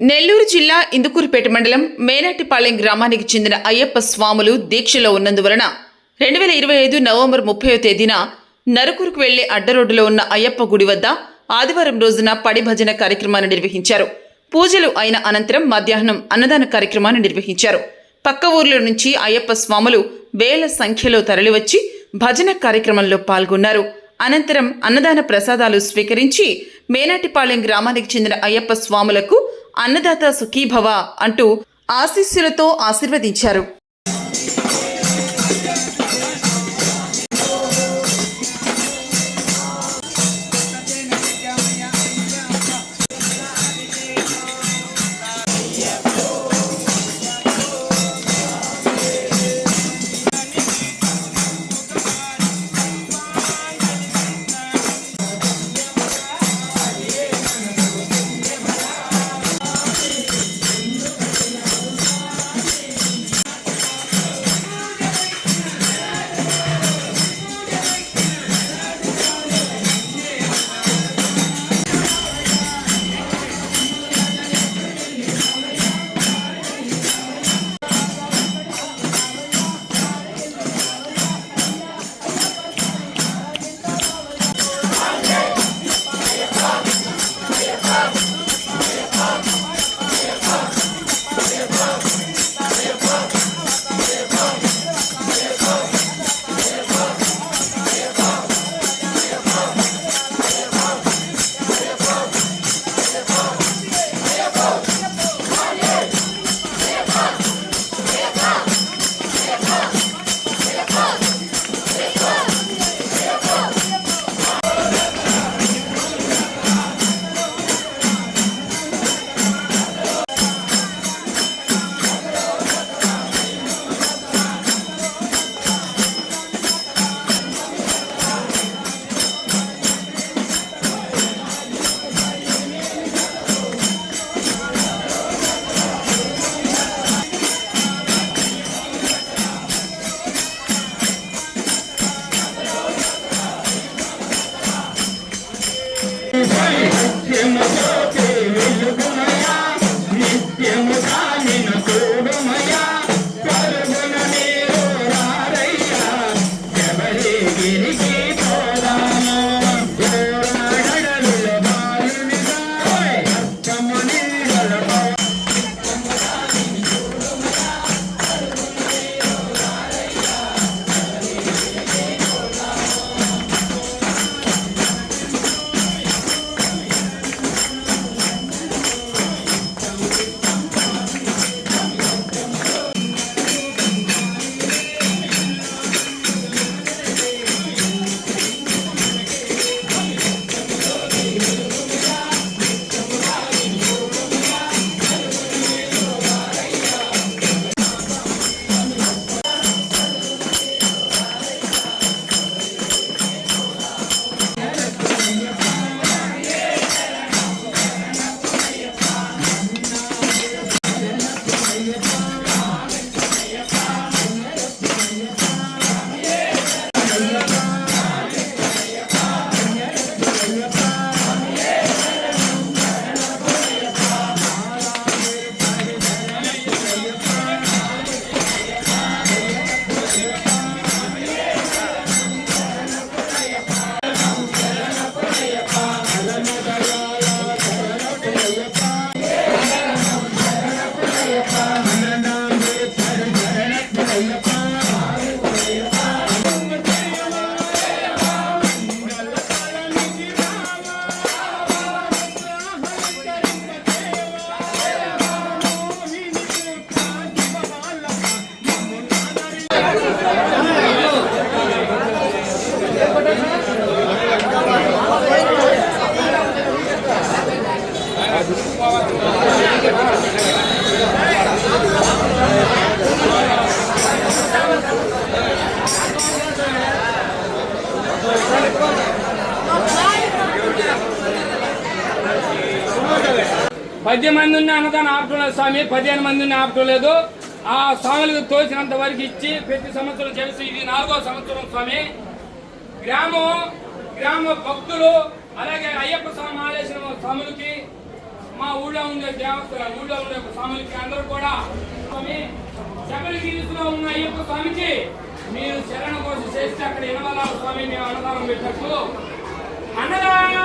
నెల్లూరు జిల్లా ఇందుకూరుపేట మండలం మేనాటిపాళెం గ్రామానికి చెందిన అయ్యప్ప స్వాములు దీక్షలో ఉన్నందువలన 2025 నవంబర్ 30వ తేదీన నరుకూరుకు వెళ్లే అడ్డరోడ్డులో ఉన్న అయ్యప్ప గుడి వద్ద ఆదివారం రోజున పడి భజన కార్యక్రమాన్ని నిర్వహించారు. పూజలు అయిన అనంతరం మధ్యాహ్నం అన్నదాన కార్యక్రమాన్ని నిర్వహించారు. పక్క ఊర్ల నుంచి అయ్యప్ప స్వాములు వేల సంఖ్యలో తరలివచ్చి భజన కార్యక్రమంలో పాల్గొన్నారు. అనంతరం అన్నదాన ప్రసాదాలు స్వీకరించి మేనాటిపాళెం గ్రామానికి చెందిన అయ్యప్ప స్వాములకు అన్నదాత సుఖీభవ అంటూ ఆశీస్సులతో ఆశీర్వదించారు. పది మంది ఉన్న అన్నదానం ఆపటం లేదు స్వామి, 15 మందిని ఆపటం లేదు. ఆ స్వాములకు తోచినంత వరకు ఇచ్చి ప్రతి సంవత్సరం చేసి ఇది 4వ సంవత్సరం స్వామి. గ్రామ భక్తులు అలాగే అయ్యప్ప స్వామి ఆలయ స్వాములకి మా ఊళ్ళో ఉండే దేవస్థానం ఊళ్ళో ఉండే స్వాములకి అందరూ కూడా స్వామి శబరిగిరిలో ఉన్న అయ్యప్ప స్వామికి మీరు శరణ కోసం చేస్తే అక్కడ ఇనవల స్వామి మేము అన్నదానం పెట్టినట్టు అన్నదాన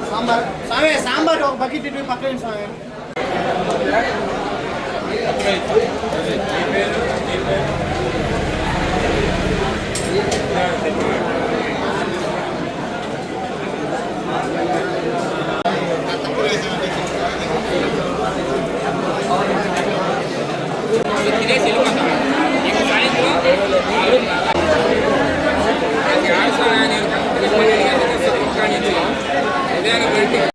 సాంబార్ సాంబార్ ఒక బకెట్ ఇటు పక్కన స్వామి. నీ పేరు